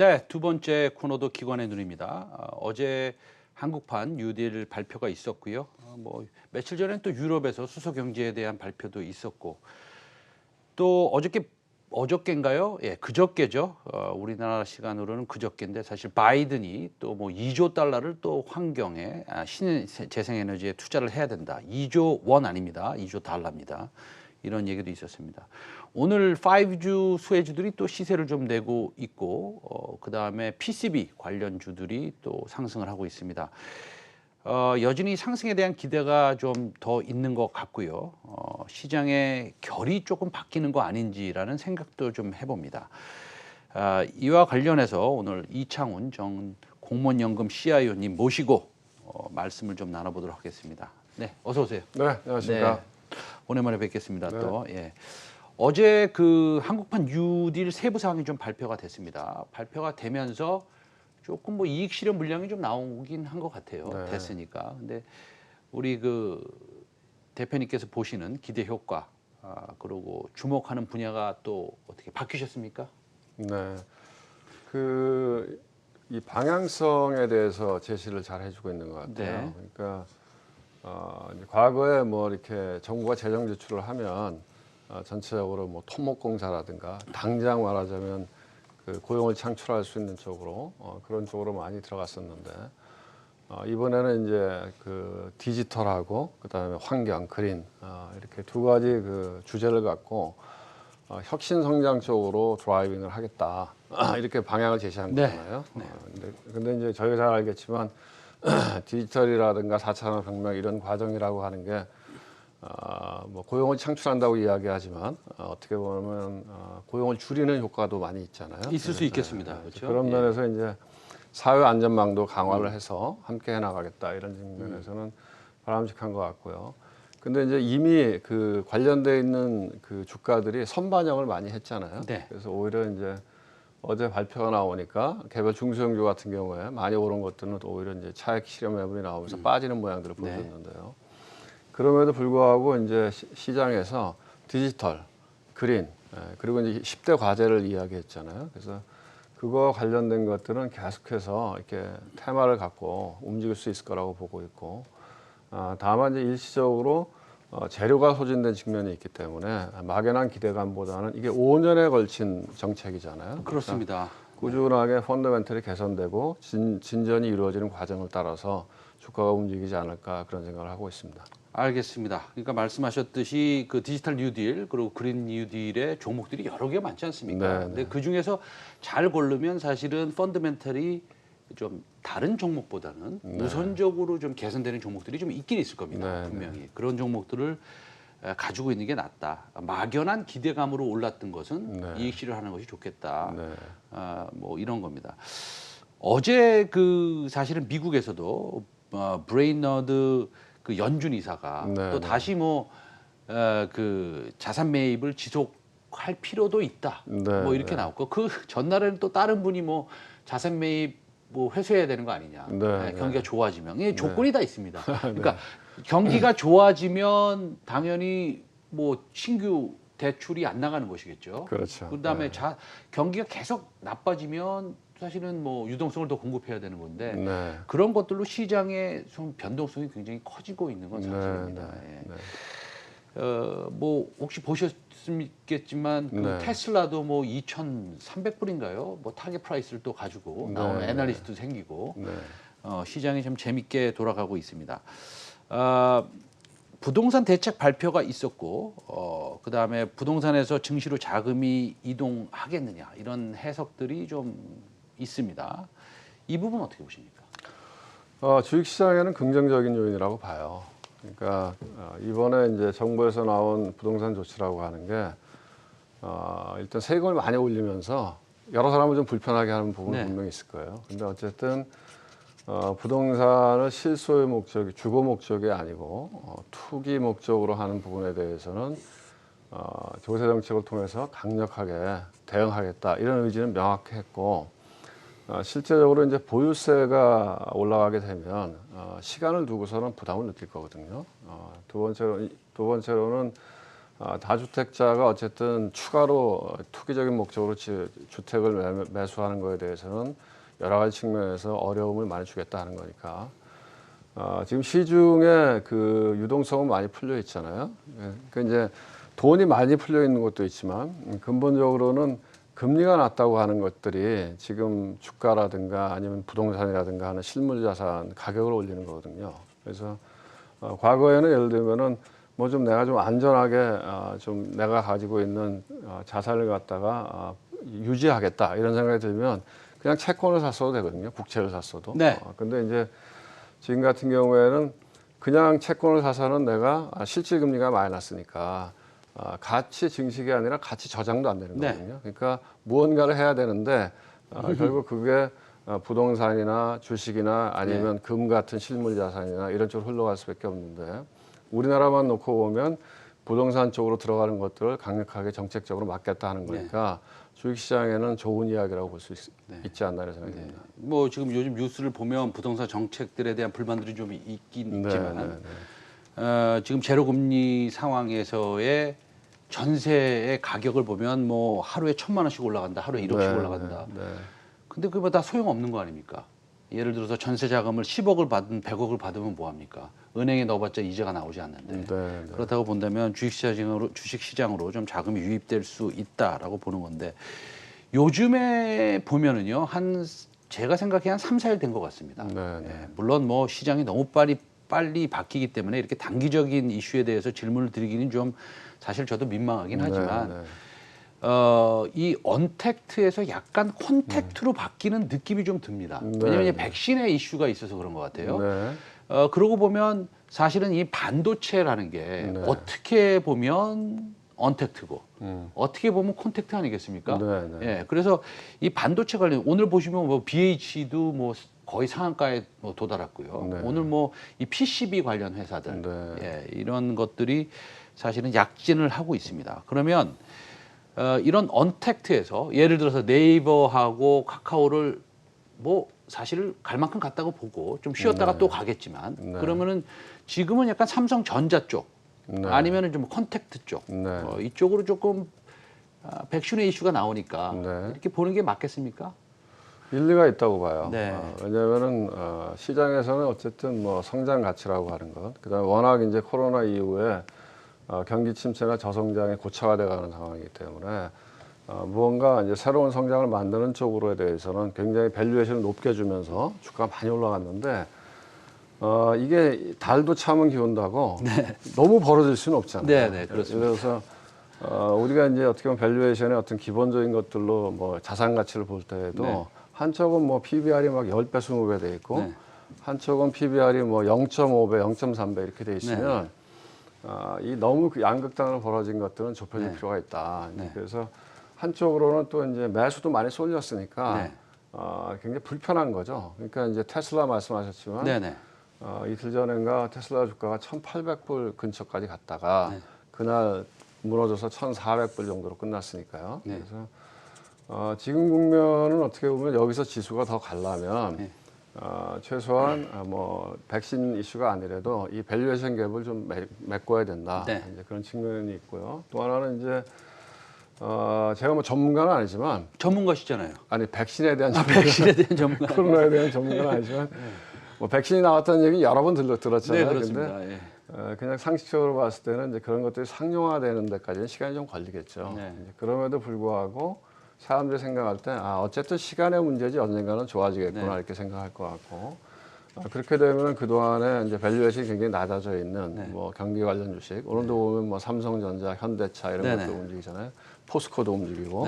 네, 두 번째 코너도 기관의 눈입니다. 어제 한국판 뉴딜 발표가 있었고요. 뭐 며칠 전엔 또 유럽에서 수소 경제에 대한 발표도 있었고, 또 어저께인가요? 예, 그저께죠. 우리나라 시간으로는 그저께인데 사실 바이든이 또 뭐 2조 달러를 또 환경에 재생에너지에 투자를 해야 된다. 2조 원 아닙니다. 2조 달러입니다. 이런 얘기도 있었습니다. 오늘 5주 수혜주들이 또 시세를 좀 내고 있고, 그다음에 PCB 관련주들이 또 상승을 하고 있습니다. 여전히 상승에 대한 기대가 좀 더 있는 것 같고요. 시장의 결이 조금 바뀌는 거 아닌지라는 생각도 좀 해봅니다. 이와 관련해서 오늘 이창훈 전 공무원연금 CIO님 모시고 말씀을 좀 나눠보도록 하겠습니다. 네, 어서 오세요. 네, 안녕하십니까. 네, 오랜만에 뵙겠습니다. 네. 또 예. 어제 그 한국판 뉴딜 세부 사항이 좀 발표가 됐습니다. 발표가 되면서 조금 뭐 이익 실현 물량이 좀 나오긴 한 것 같아요. 네. 됐으니까. 근데 우리 그 대표님께서 보시는 기대 효과, 그리고 주목하는 분야가 또 어떻게 바뀌셨습니까? 네. 이 방향성에 대해서 제시를 잘 해주고 있는 것 같아요. 네. 그러니까 이제 과거에 뭐 이렇게 정부가 재정 지출을 하면 전체적으로 뭐 토목공사라든가 당장 말하자면 그 고용을 창출할 수 있는 쪽으로 그런 쪽으로 많이 들어갔었는데 이번에는 이제 그 디지털하고 그다음에 환경, 그린 이렇게 두 가지 그 주제를 갖고 혁신 성장 쪽으로 드라이빙을 하겠다 이렇게 방향을 제시한 네. 거잖아요. 네. 근데 이제 저희가 잘 알겠지만 디지털이라든가 4차 산업혁명 이런 과정이라고 하는 게 뭐 고용을 창출한다고 이야기하지만 어떻게 보면 고용을 줄이는 효과도 많이 있잖아요. 있을 수 있겠습니다. 그렇죠? 그런 예. 면에서 이제 사회 안전망도 강화를 해서 함께 해나가겠다 이런 측면에서는 바람직한 것 같고요. 근데 이제 이미 그 관련돼 있는 그 주가들이 선반영을 많이 했잖아요. 네. 그래서 오히려 이제 어제 발표가 나오니까 개별 중소형주 같은 경우에 많이 오른 것들은 오히려 이제 차익 실현 매물이 나오면서 빠지는 모양들을 네. 보였는데요. 그럼에도 불구하고 이제 시장에서 디지털, 그린, 그리고 이제 10대 과제를 이야기했잖아요. 그래서 그거와 관련된 것들은 계속해서 이렇게 테마를 갖고 움직일 수 있을 거라고 보고 있고, 다만 이제 일시적으로 재료가 소진된 측면이 있기 때문에 막연한 기대감보다는 이게 5년에 걸친 정책이잖아요. 그렇습니다. 꾸준하게 펀더멘털이 개선되고 진전이 이루어지는 과정을 따라서 주가가 움직이지 않을까 그런 생각을 하고 있습니다. 알겠습니다. 그러니까 말씀하셨듯이 그 디지털 뉴딜 그리고 그린 뉴딜의 종목들이 여러 개 많지 않습니까? 네, 근데 그 중에서 잘 고르면 사실은 펀더멘털이 좀 다른 종목보다는 우선적으로 좀 개선되는 종목들이 좀 있긴 있을 겁니다. 네, 분명히 그런 종목들을 가지고 있는 게 낫다. 막연한 기대감으로 올랐던 것은 이익 실현하는 것이 좋겠다. 네. 뭐 이런 겁니다. 어제 그 사실은 미국에서도 브레이너드 그 연준 이사가 또 다시 뭐 그 자산 매입을 지속할 필요도 있다. 뭐 이렇게 나왔고 그 전날에는 또 다른 분이 뭐 자산 매입 뭐 회수해야 되는 거 아니냐. 경기가 좋아지면 이게 조건이 다 있습니다. 그러니까 경기가 좋아지면 당연히 뭐 신규 대출이 안 나가는 것이겠죠. 그렇죠. 그다음에 경기가 계속 나빠지면 사실은 뭐 유동성을 더 공급해야 되는 건데 그런 것들로 시장의 좀 변동성이 굉장히 커지고 있는 건 사실입니다. 뭐 혹시 보셨겠지만 그 테슬라도 뭐 2,300불인가요? 뭐 타겟 프라이스를 또 가지고 나오는 애널리스트도 생기고 시장이 좀 재밌게 돌아가고 있습니다. 부동산 대책 발표가 있었고 그다음에 부동산에서 증시로 자금이 이동하겠느냐 이런 해석들이 좀 있습니다. 이 부분 어떻게 보십니까? 주식시장에는 긍정적인 요인이라고 봐요. 그러니까 이번에 이제 정부에서 나온 부동산 조치라고 하는 게 일단 세금을 많이 올리면서 여러 사람을 좀 불편하게 하는 부분이 분명히 있을 거예요. 근데 어쨌든 부동산을 실소유 목적이 주거 목적이 아니고 투기 목적으로 하는 부분에 대해서는 조세 정책을 통해서 강력하게 대응하겠다 이런 의지는 명확히 했고 실제적으로 이제 보유세가 올라가게 되면 시간을 두고서는 부담을 느낄 거거든요. 두 번째로는 다주택자가 어쨌든 추가로 투기적인 목적으로 주택을 매수하는 거에 대해서는 여러 가지 측면에서 어려움을 많이 주겠다 하는 거니까 지금 시중에 그 유동성은 많이 풀려 있잖아요. 그러니까 이제 돈이 많이 풀려 있는 것도 있지만 근본적으로는 금리가 낮다고 하는 것들이 지금 주가라든가 아니면 부동산이라든가 하는 실물 자산 가격을 올리는 거거든요. 그래서 과거에는 예를 들면은 뭐 좀 내가 좀 안전하게 좀 내가 가지고 있는 자산을 갖다가 유지하겠다 이런 생각이 들면 그냥 채권을 샀어도 되거든요. 국채를 샀어도. 네. 근데 이제 지금 같은 경우에는 그냥 채권을 사서는 내가 실질 금리가 많이 났으니까 가치 증식이 아니라 가치 저장도 안 되는 거거든요. 그러니까 무언가를 해야 되는데 결국 그게 부동산이나 주식이나 아니면 금 같은 실물 자산이나 이런 쪽으로 흘러갈 수밖에 없는데 우리나라만 놓고 보면 부동산 쪽으로 들어가는 것들을 강력하게 정책적으로 막겠다 하는 거니까 주식시장에는 좋은 이야기라고 볼 수 있지 않나 이런 생각이 듭니다. 뭐 지금 요즘 뉴스를 보면 부동산 정책들에 대한 불만들이 좀 있긴 있지만 지금 제로금리 상황에서의 전세의 가격을 보면 뭐 하루에 1,000만 원씩 올라간다, 하루에 1억씩 올라간다. 근데 그거 다 소용없는 거 아닙니까? 예를 들어서 전세 자금을 10억을 받은 100억을 받으면 뭐 합니까? 은행에 넣어봤자 이자가 나오지 않는데 그렇다고 본다면 주식시장으로 좀 자금이 유입될 수 있다라고 보는 건데 요즘에 보면은요 제가 생각해 한 3, 4일 된 것 같습니다. 물론 뭐 시장이 너무 빨리 바뀌기 때문에 이렇게 단기적인 이슈에 대해서 질문을 드리기는 좀 사실 저도 민망하긴 하지만 이 언택트에서 약간 콘택트로 바뀌는 느낌이 좀 듭니다. 왜냐하면 백신의 이슈가 있어서 그런 것 같아요. 그러고 보면 사실은 이 반도체라는 게 어떻게 보면 언택트고 어떻게 보면 콘택트 아니겠습니까? 예, 그래서 이 반도체 관련 오늘 보시면 뭐 BH도 뭐 거의 상한가에 뭐 도달했고요. 오늘 뭐 이 PCB 관련 회사들 예, 이런 것들이 사실은 약진을 하고 있습니다. 그러면 이런 언택트에서 예를 들어서 네이버하고 카카오를 뭐 사실 갈 만큼 갔다고 보고 좀 쉬었다가 또 가겠지만 그러면은 지금은 약간 삼성전자 쪽 아니면은 좀 컨택트 쪽 이쪽으로 조금 백신의 이슈가 나오니까 이렇게 보는 게 맞겠습니까? 일리가 있다고 봐요. 왜냐하면은 시장에서는 어쨌든 뭐 성장 가치라고 하는 것, 그다음에 워낙 이제 코로나 이후에 경기 침체나 저성장이 고착화돼가는 상황이기 때문에 무언가 이제 새로운 성장을 만드는 쪽으로에 대해서는 굉장히 밸류에이션을 높게 주면서 주가가 많이 올라갔는데 이게 달도 참은 기운다고 너무 벌어질 수는 없잖아요. 그렇습니다. 그래서 우리가 이제 어떻게 보면 밸류에이션의 어떤 기본적인 것들로 뭐 자산 가치를 볼 때에도 한쪽은 뭐 PBR이 막 10배, 20배 돼 있고 한쪽은 PBR이 뭐 0.5배, 0.3배 이렇게 돼 있으면 이 너무 그 양극단으로 벌어진 것들은 좁혀질 필요가 있다. 그래서 한쪽으로는 또 이제 매수도 많이 쏠렸으니까 굉장히 불편한 거죠. 그러니까 이제 테슬라 말씀하셨지만 이틀 전인가 테슬라 주가가 1,800불 근처까지 갔다가 그날 무너져서 1,400불 정도로 끝났으니까요. 그래서 지금 국면은 어떻게 보면 여기서 지수가 더 가려면 최소한 뭐 백신 이슈가 아니라도 이 밸류에이션 갭을 좀 메꿔야 된다. 이제 그런 측면이 있고요. 또 하나는 이제 제가 뭐 전문가는 아니지만 전문가시잖아요. 아니 백신에 대한 전문가, 백신에 대한 전문가 코로나에 대한 전문가는 아니지만 뭐 백신이 나왔다는 얘기 여러 번 들었잖아요. 그렇습니다. 근데 그냥 상식적으로 봤을 때는 이제 그런 것들이 상용화되는 데까지는 시간이 좀 걸리겠죠. 이제 그럼에도 불구하고 사람들이 생각할 때 어쨌든 시간의 문제지 언젠가는 좋아지겠구나 이렇게 생각할 것 같고 그렇게 되면 그동안에 이제 밸류에이션이 굉장히 낮아져 있는 뭐 경기 관련 주식 오늘도 보면 뭐 삼성전자, 현대차 이런 것도 움직이잖아요. 포스코도 움직이고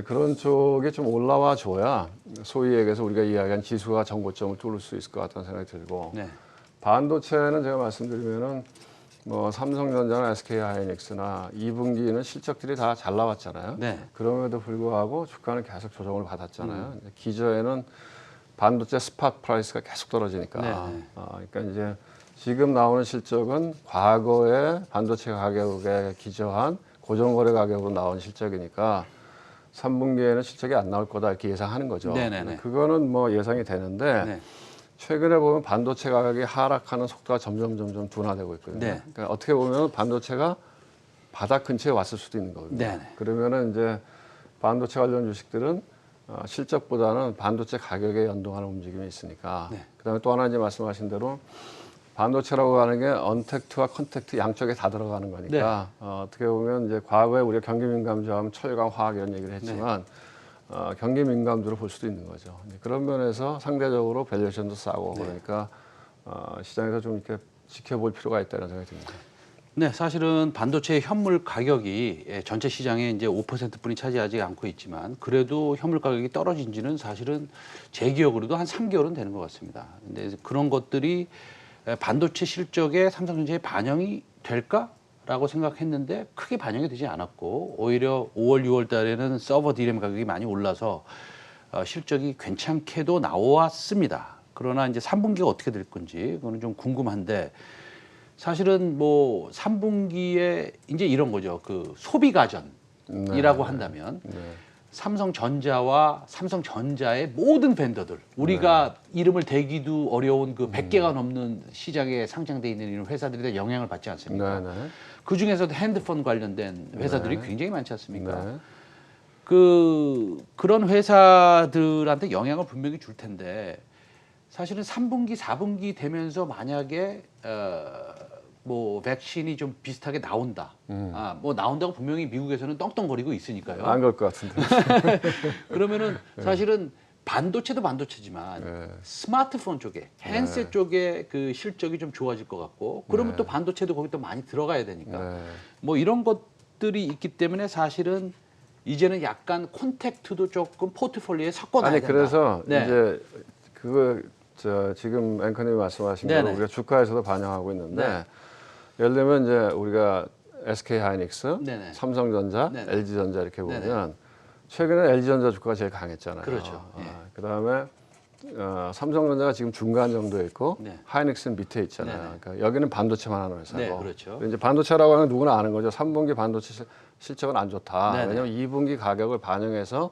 그런 쪽이 좀 올라와 줘야 소위 얘기해서 우리가 이야기한 지수가 정고점을 뚫을 수 있을 것 같다는 생각이 들고 반도체는 제가 말씀드리면은 뭐 삼성전자나 SK하이닉스나 2분기는 실적들이 다 잘 나왔잖아요. 그럼에도 불구하고 주가는 계속 조정을 받았잖아요. 기저에는 반도체 스팟 프라이스가 계속 떨어지니까. 그러니까 이제 지금 나오는 실적은 과거에 반도체 가격에 기저한 고정거래 가격으로 나온 실적이니까 3분기에는 실적이 안 나올 거다 이렇게 예상하는 거죠. 그거는 뭐 예상이 되는데 최근에 보면 반도체 가격이 하락하는 속도가 점점 둔화되고 있거든요. 그러니까 어떻게 보면 반도체가 바닥 근처에 왔을 수도 있는 거거든요. 네네. 그러면은 이제 반도체 관련 주식들은 실적보다는 반도체 가격에 연동하는 움직임이 있으니까. 네. 그다음에 또 하나 이제 말씀하신 대로 반도체라고 하는 게 언택트와 컨택트 양쪽에 다 들어가는 거니까 어떻게 보면 이제 과거에 우리가 경기 민감주하면 철강, 화학 이런 얘기를 했지만 경기 민감주로 볼 수도 있는 거죠. 그런 면에서 상대적으로 밸류에이션도 싸고 그러니까 시장에서 좀 이렇게 지켜볼 필요가 있다는 생각이 듭니다. 네, 사실은 반도체 현물 가격이 전체 시장의 이제 5%뿐이 차지하지 않고 있지만 그래도 현물 가격이 떨어진 지는 사실은 제 기억으로도 한 3개월은 되는 것 같습니다. 근데 그런 것들이 반도체 실적에 삼성전자에 반영이 될까라고 생각했는데 크게 반영이 되지 않았고 오히려 5월, 6월 달에는 서버 DRAM 가격이 많이 올라서 실적이 괜찮게도 나왔습니다. 그러나 이제 3분기가 어떻게 될 건지 그거는 좀 궁금한데 사실은 뭐 3분기에 이제 이런 거죠. 그 소비 가전이라고 한다면 삼성전자와 삼성전자의 모든 벤더들 우리가 이름을 대기도 어려운 그 100개가 넘는 시장에 상장돼 있는 이런 회사들에 대한 영향을 받지 않습니까? 그 중에서도 핸드폰 관련된 회사들이 굉장히 많지 않습니까? 그런 회사들한테 영향을 분명히 줄 텐데 사실은 3분기, 4분기 되면서 만약에 뭐 백신이 좀 비슷하게 나온다. 뭐 나온다고 분명히 미국에서는 떵떵거리고 있으니까요. 안 그럴 것 같은데. 그러면은 사실은 반도체도 반도체지만 스마트폰 쪽에 핸셋 쪽에 그 실적이 좀 좋아질 것 같고 그러면 또 반도체도 거기 또 많이 들어가야 되니까 뭐 이런 것들이 있기 때문에 사실은 이제는 약간 콘택트도 조금 포트폴리오에 섞어놔야 된다. 그래서 이제 그거 지금 앵커님이 말씀하신 대로 우리가 주가에서도 반영하고 있는데 예를 들면 이제 우리가 SK 하이닉스, 삼성전자, LG전자 이렇게 보면 최근에 LG전자 주가가 제일 강했잖아요. 그렇죠. 그다음에 삼성전자가 지금 중간 정도에 있고 하이닉스는 밑에 있잖아요. 그러니까 여기는 반도체만 하는 회사고. 그렇죠. 이제 반도체라고 하는 누구나 아는 거죠. 3분기 반도체 실적은 안 좋다. 왜냐하면 2분기 가격을 반영해서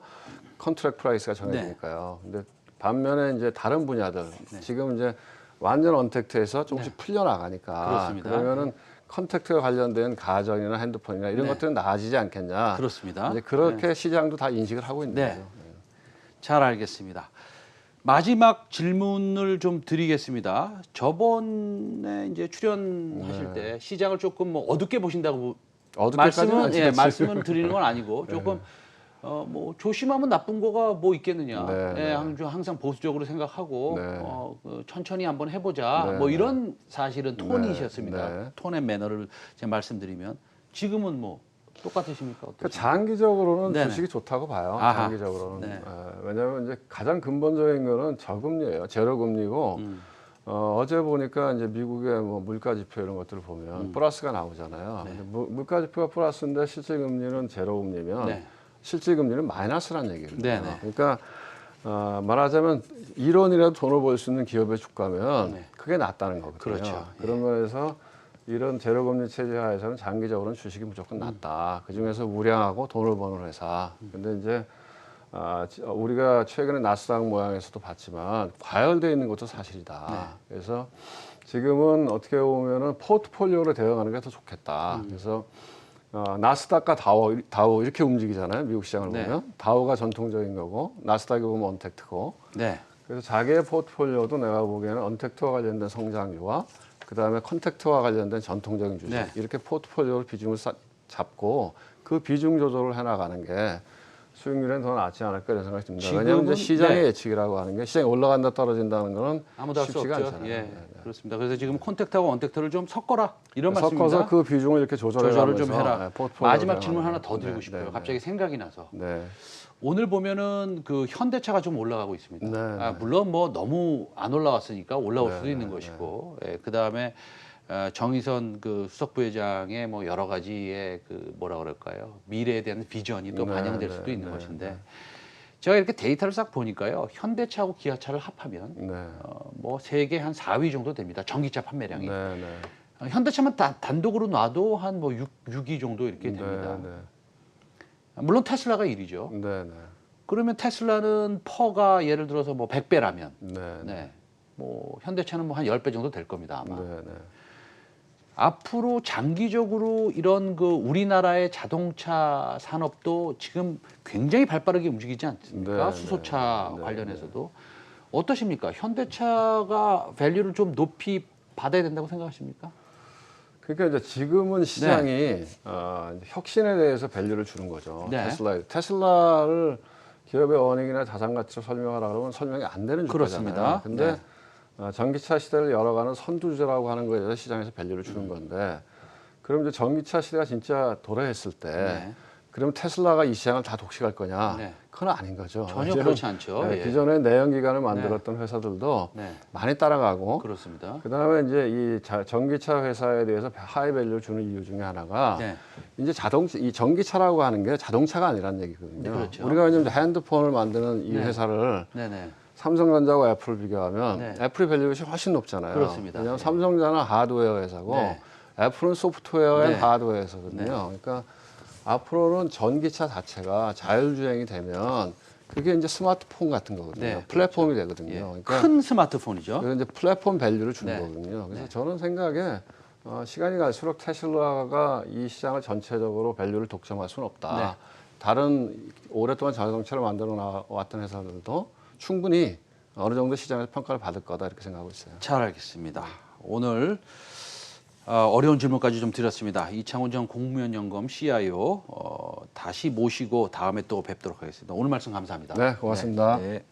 컨트랙 프라이스가 정해지니까요. 근데 반면에 이제 다른 분야들 지금 이제 완전 언택트에서 조금씩 풀려나가니까 그렇습니다. 그러면은 컨택트와 관련된 가전이나 핸드폰이나 이런 것들은 나아지지 않겠냐. 그렇습니다. 이제 그렇게 시장도 다 인식을 하고 있는 거죠. 잘 알겠습니다. 마지막 질문을 좀 드리겠습니다. 저번에 이제 출연하실 때 시장을 조금 뭐 어둡게 보신다고 말씀은 드리는 건 아니고 조금 뭐 조심하면 나쁜 거가 뭐 있겠느냐. 항상 보수적으로 생각하고 천천히 한번 해보자. 뭐 이런 사실은 톤이셨습니다. 톤의 매너를 제가 말씀드리면 지금은 뭐 똑같으십니까? 그러니까 장기적으로는 주식이 좋다고 봐요. 장기적으로는. 왜냐하면 이제 가장 근본적인 거는 저금리예요. 제로금리고 어제 보니까 이제 미국의 뭐 물가지표 이런 것들을 보면 플러스가 나오잖아요. 근데 물가지표가 플러스인데 실질금리는 제로금리면 실질금리는 마이너스라는 얘기예요. 그러니까 말하자면 1원이라도 돈을 벌 수 있는 기업의 주가면 그게 낫다는 거거든요. 그렇죠. 그런 면에서 이런 제로금리 체제 하에서는 장기적으로는 주식이 무조건 낫다. 그중에서 우량하고 돈을 버는 회사. 근데 이제 우리가 최근에 나스닥 모양에서도 봤지만 과열되어 있는 것도 사실이다. 그래서 지금은 어떻게 보면은 포트폴리오로 대응하는 게 더 좋겠다. 그래서 나스닥과 다우 이렇게 움직이잖아요. 미국 시장을 보면 다우가 전통적인 거고 나스닥이 보면 언택트고. 그래서 자기의 포트폴리오도 내가 보기에는 언택트와 관련된 성장주와 그다음에 컨택트와 관련된 전통적인 주식 이렇게 포트폴리오를 비중을 잡고 그 비중 조절을 해나가는 게 수익률은 더 낫지 않을까 이런 생각이 듭니다. 왜냐하면 이제 시장의 예측이라고 하는 게 시장이 올라간다 떨어진다는 거는 아무도 할 수 쉽지가 없죠. 않잖아요. 그렇습니다. 그래서 지금 콘택트하고 언택트를 좀 섞어라 이런 말씀입니다. 섞어서 그 비중을 이렇게 조절을 좀 해라. 마지막 질문 하나 더 드리고 싶어요. 갑자기 생각이 나서. 오늘 보면은 그 현대차가 좀 올라가고 있습니다. 물론 뭐 너무 안 올라왔으니까 올라올 수도 있는 것이고, 그 다음에 정의선 그 수석 부회장의 뭐 여러 가지의 그 뭐라 그럴까요? 미래에 대한 비전이 또 반영될 수도 있는 것인데, 제가 이렇게 데이터를 싹 보니까요, 현대차하고 기아차를 합하면 뭐 세계 한 4위 정도 됩니다. 전기차 판매량이. 현대차만 단독으로 놔도 한 뭐 6위 정도 이렇게 됩니다. 물론 테슬라가 1위죠. 그러면 테슬라는 퍼가 예를 들어서 뭐 100배라면 뭐 현대차는 뭐 한 10배 정도 될 겁니다, 아마. 앞으로 장기적으로 이런 그 우리나라의 자동차 산업도 지금 굉장히 발빠르게 움직이지 않습니까? 네, 수소차 네, 관련해서도 어떠십니까? 현대차가 밸류를 좀 높이 받아야 된다고 생각하십니까? 그러니까 이제 지금은 시장이 혁신에 대해서 밸류를 주는 거죠. 네. 테슬라를 기업의 어닝이나 자산 가치로 설명하라 그러면 설명이 안 되는 그렇습니다. 주가잖아요. 근데 네. 전기차 시대를 열어가는 선두주자라고 하는 거에 대해서 시장에서 밸류를 주는 건데, 그럼 이제 전기차 시대가 진짜 도래했을 때, 네. 그럼 테슬라가 이 시장을 다 독식할 거냐? 네. 그건 아닌 거죠. 전혀 이제는, 그렇지 않죠. 예. 기존에 내연기관을 만들었던 회사들도 네. 많이 따라가고, 그렇습니다. 그다음에 이제 이 전기차 회사에 대해서 하이 밸류를 주는 이유 중에 하나가 네. 이제 이 전기차라고 하는 게 자동차가 아니라는 얘기거든요. 네, 그렇죠. 우리가 왜냐면 핸드폰을 만드는 이 네. 회사를 네네. 삼성전자와 애플을 비교하면 네. 애플의 밸류가 훨씬 높잖아요. 그렇습니다. 왜냐하면 네. 삼성전자는 하드웨어 회사고 네. 애플은 소프트웨어 앤 네. 하드웨어 회사거든요. 네. 그러니까 앞으로는 전기차 자체가 자율주행이 되면 그게 이제 스마트폰 같은 거거든요. 네, 플랫폼이 되거든요. 예. 그러니까 큰 스마트폰이죠. 그래서 이제 플랫폼 밸류를 주는 네. 거거든요. 그래서 네. 저는 생각에 시간이 갈수록 테슬라가 이 시장을 전체적으로 밸류를 독점할 수는 없다. 네. 다른 오랫동안 자동차를 만들어 왔던 회사들도 충분히 어느 정도 시장에서 평가를 받을 거다 이렇게 생각하고 있어요. 잘 알겠습니다. 오늘 어려운 질문까지 좀 드렸습니다. 이창훈 전 국무연연금 CIO 다시 모시고 다음에 또 뵙도록 하겠습니다. 오늘 말씀 감사합니다. 네, 고맙습니다. 네.